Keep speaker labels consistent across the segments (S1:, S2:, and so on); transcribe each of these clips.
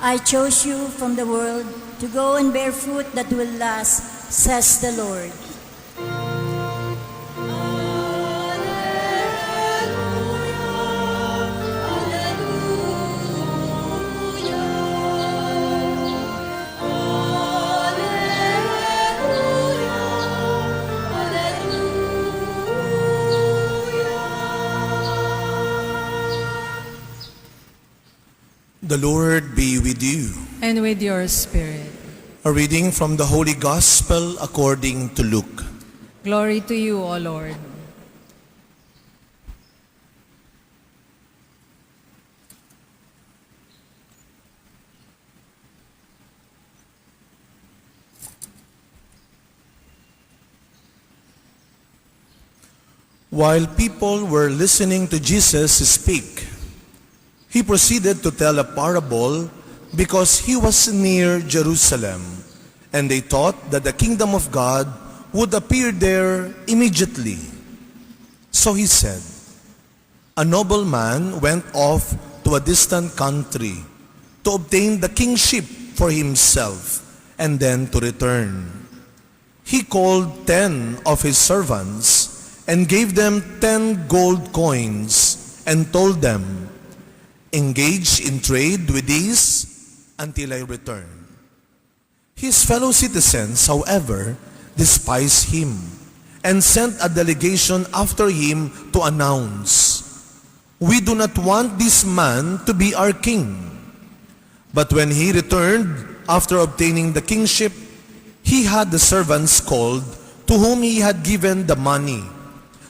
S1: I chose you from the world to go and bear fruit that will last, says the Lord.
S2: The Lord be with you.
S3: And with your spirit.
S2: A reading from the Holy Gospel according to Luke.
S3: Glory to you, O Lord.
S2: While people were listening to Jesus speak, he proceeded to tell a parable because he was near Jerusalem, and they thought that the kingdom of God would appear there immediately. So he said, a nobleman went off to a distant country to obtain the kingship for himself and then to return. He called 10 of his servants and gave them 10 gold coins and told them, engage in trade with these until I return. His fellow citizens, however, despised him and sent a delegation after him to announce, we do not want this man to be our king. But when he returned after obtaining the kingship, he had the servants called to whom he had given the money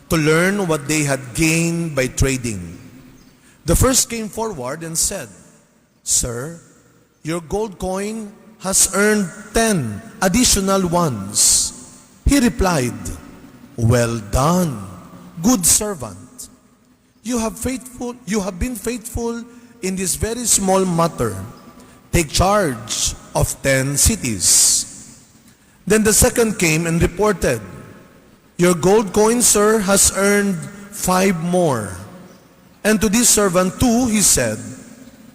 S2: to learn what they had gained by trading. The first came forward and said, Sir, your gold coin has earned 10 additional ones. He replied, well done, good servant. You have been faithful in this very small matter. Take charge of 10 cities. Then the second came and reported, your gold coin, sir, has earned 5 more. And to this servant too, he said,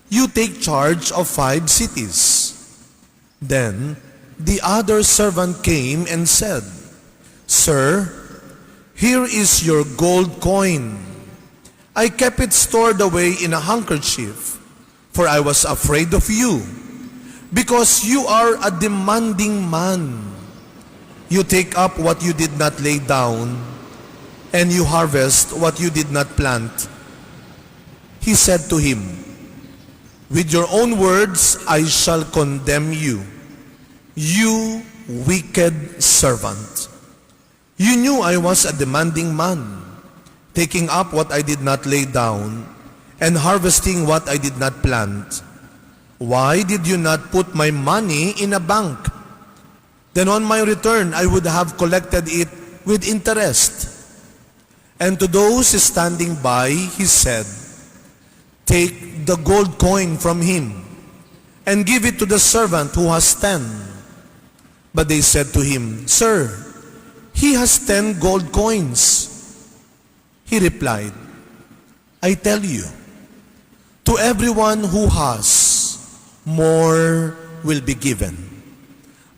S2: you take charge of 5 cities. Then the other servant came and said, Sir, here is your gold coin. I kept it stored away in a handkerchief, for I was afraid of you, because you are a demanding man. You take up what you did not lay down, and you harvest what you did not plant. He said to him, with your own words I shall condemn you, you wicked servant. You knew I was a demanding man, taking up what I did not lay down, and harvesting what I did not plant. Why did you not put my money in a bank? Then on my return I would have collected it with interest. And to those standing by he said, take the gold coin from him and give it to the servant who has 10. But they said to him, Sir, he has 10 gold coins. He replied, I tell you, to everyone who has, more will be given.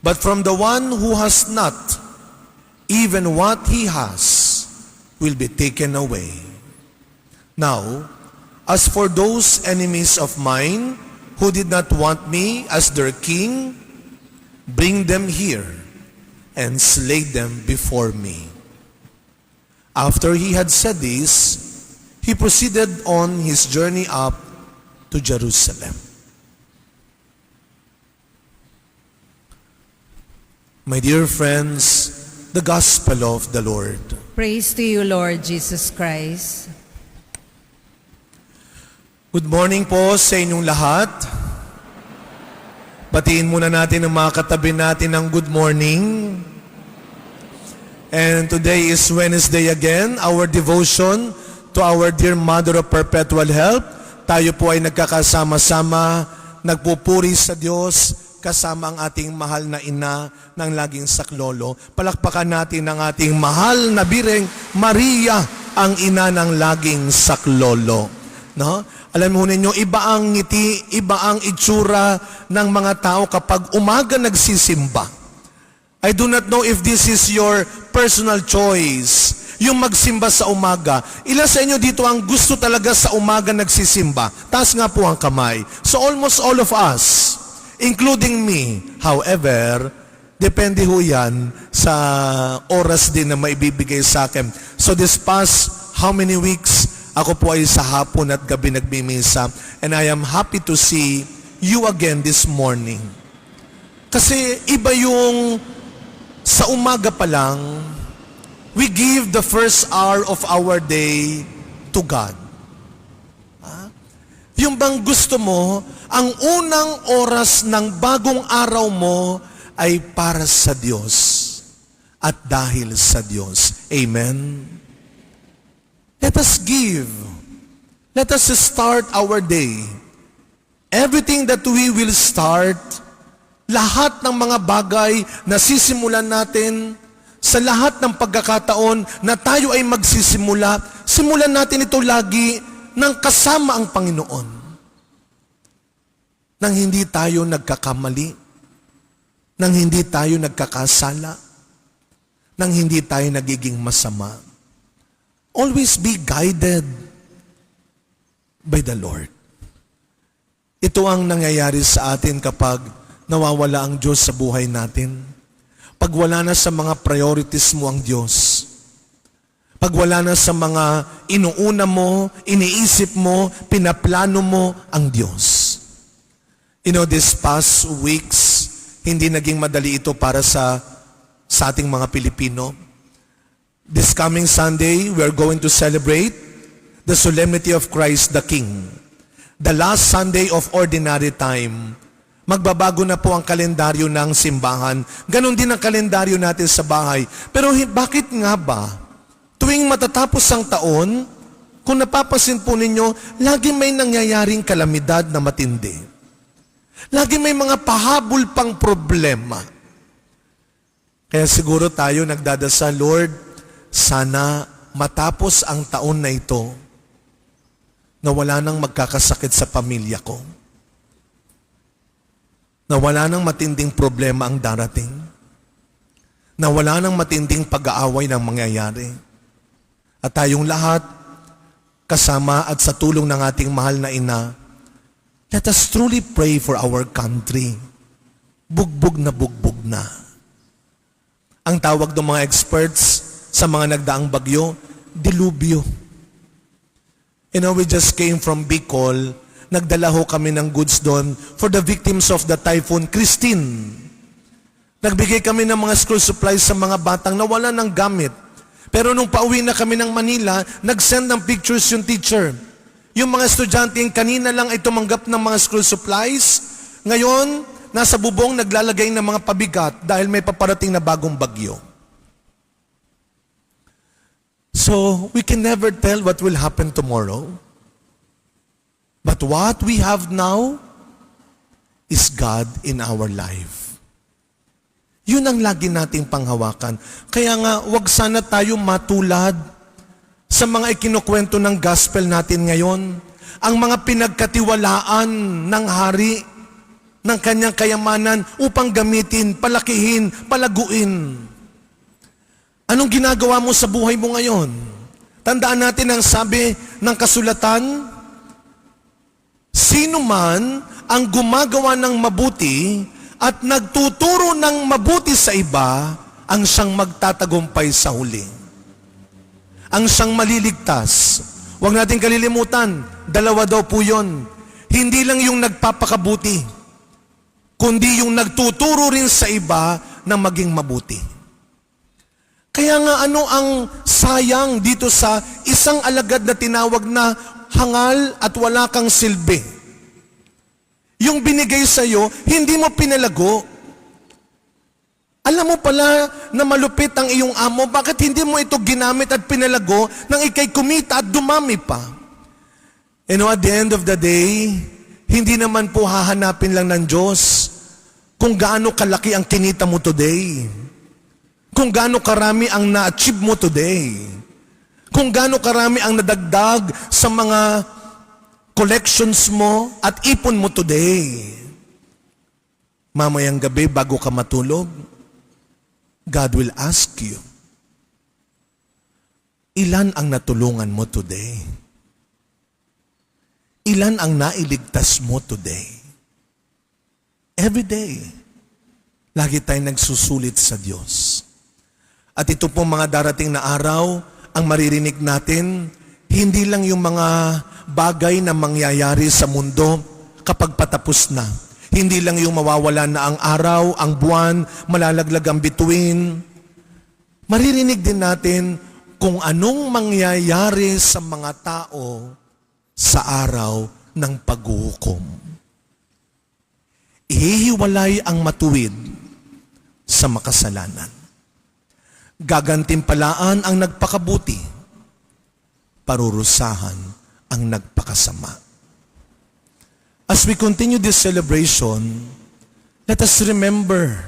S2: But from the one who has not, even what he has will be taken away. Now, as for those enemies of mine who did not want me as their king, bring them here and slay them before me. After he had said this, he proceeded on his journey up to Jerusalem. My dear friends, the Gospel of the Lord.
S3: Praise to you, Lord Jesus Christ.
S2: Good morning po sa inyong lahat. Batiin muna natin ang mga katabi natin ng good morning. And today is Wednesday again, our devotion to our dear Mother of Perpetual Help. Tayo po ay nagkakasama-sama, nagpupuri sa Diyos, kasama ang ating mahal na ina ng laging saklolo. Palakpakan natin ang ating mahal na bireng Maria, ang ina ng laging saklolo. No? Alam mo ninyo, iba ang ngiti, iba ang itsura ng mga tao kapag umaga nagsisimba. I do not know if this is your personal choice, yung magsimba sa umaga. Ilan sa inyo dito ang gusto talaga sa umaga nagsisimba? Taas nga po ang kamay. So almost all of us, including me. However, depende ho yan sa oras din na maibibigay sa akin. So this past how many weeks, ako po ay sa hapon at gabi nagmimisa. And I am happy to see you again this morning. Kasi iba yung sa umaga pa lang, we give the first hour of our day to God. Yung bang gusto mo, ang unang oras ng bagong araw mo ay para sa Diyos at dahil sa Diyos. Amen? Let us give. Let us start our day. Everything that we will start, lahat ng mga bagay na sisimulan natin, sa lahat ng pagkakataon na tayo ay magsisimula, simulan natin ito lagi ng kasama ang Panginoon. Nang hindi tayo nagkakamali, nang hindi tayo nagkakasala, nang hindi tayo nagiging masama. Always be guided by the Lord. Ito ang nangyayari sa atin kapag nawawala ang Diyos sa buhay natin. Pag wala na sa mga priorities mo ang Diyos. Pag wala na sa mga inuuna mo, iniisip mo, pinaplano mo ang Diyos. You know, this past weeks, hindi naging madali ito para sa ating mga Pilipino. This coming Sunday, we are going to celebrate the solemnity of Christ the King. The last Sunday of ordinary time. Magbabago na po ang kalendaryo ng simbahan. Ganon din ang kalendaryo natin sa bahay. Pero bakit nga ba? Tuwing matatapos ang taon, kung napapansin po ninyo, lagi may nangyayaring kalamidad na matindi. Lagi may mga pahabol pang problema. Kaya siguro tayo nagdadasal, Lord, sana matapos ang taon na ito na wala nang magkakasakit sa pamilya ko. Na wala nang matinding problema ang darating. Na wala nang matinding pag-aaway ng mangyayari. At tayong lahat, kasama at sa tulong ng ating mahal na ina, let us truly pray for our country. Bugbog na. Ang tawag ng mga experts sa mga nagdaang bagyo, dilubyo. You know, we just came from Bicol. Nagdala ho kami ng goods doon for the victims of the Typhoon Christine. Nagbigay kami ng mga school supplies sa mga batang nawala ng gamit. Pero nung pauwi na kami ng Manila, nag-send ng pictures yung teacher. Yung mga estudyante yung kanina lang ay tumanggap ng mga school supplies. Ngayon, nasa bubong naglalagay ng mga pabigat dahil may paparating na bagong bagyo. So, we can never tell what will happen tomorrow. But what we have now is God in our life. Yun ang lagi nating panghawakan. Kaya nga, wag sana tayo matulad sa mga ikinukwento ng gospel natin ngayon. Ang mga pinagkatiwalaan ng hari ng kanyang kayamanan upang gamitin, palakihin, palaguin. Anong ginagawa mo sa buhay mo ngayon? Tandaan natin ang sabi ng kasulatan, sino man ang gumagawa ng mabuti at nagtuturo ng mabuti sa iba, ang siyang magtatagumpay sa huli. Ang siyang maliligtas. Huwag natin kalilimutan, dalawa daw po yun. Hindi lang yung nagpapakabuti, kundi yung nagtuturo rin sa iba na maging mabuti. Kaya nga ano ang sayang dito sa isang alagad na tinawag na hangal at wala kang silbi? Yung binigay sa iyo, hindi mo pinalago. Alam mo pala na malupit ang iyong amo, bakit hindi mo ito ginamit at pinalago nang ikay kumita at dumami pa? You know, at the end of the day, hindi naman po hahanapin lang ng Diyos kung gaano kalaki ang kinita mo today. Kung gaano karami ang na-achieve mo today. Kung gaano karami ang nadagdag sa mga collections mo at ipon mo today. Mamayang gabi bago ka matulog, God will ask you, ilan ang natulungan mo today? Ilan ang nailigtas mo today? Every day, lagi tayong nagsusulit sa Diyos. At ito po mga darating na araw, ang maririnig natin, hindi lang yung mga bagay na mangyayari sa mundo kapag patapos na. Hindi lang yung mawawala na ang araw, ang buwan, malalaglag ang bituin. Maririnig din natin kung anong mangyayari sa mga tao sa araw ng paghuhukom. Ihihiwalay ang matuwid sa makasalanan. Gagantimpalaan ang nagpakabuti, parurusahan ang nagpakasama. As we continue this celebration, let us remember,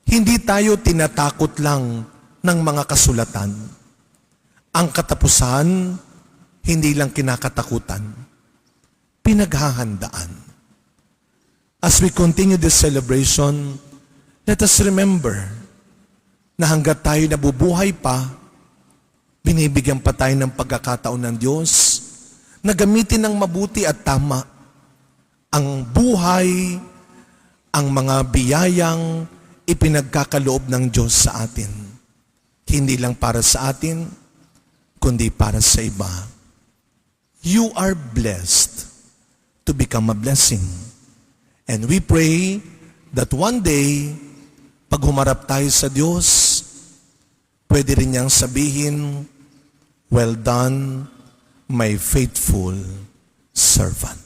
S2: hindi tayo tinatakot lang ng mga kasulatan. Ang katapusan, hindi lang kinakatakutan, pinaghahandaan. As we continue this celebration, let us remember na hanggat tayo nabubuhay pa, binibigyan pa tayo ng pagkakataon ng Diyos na gamitin ng mabuti at tama ang buhay, ang mga biyayang ipinagkakaloob ng Diyos sa atin. Hindi lang para sa atin, kundi para sa iba. You are blessed to become a blessing. And we pray that one day, pag humarap tayo sa Diyos, pwede rin niyang sabihin, well done, my faithful servant.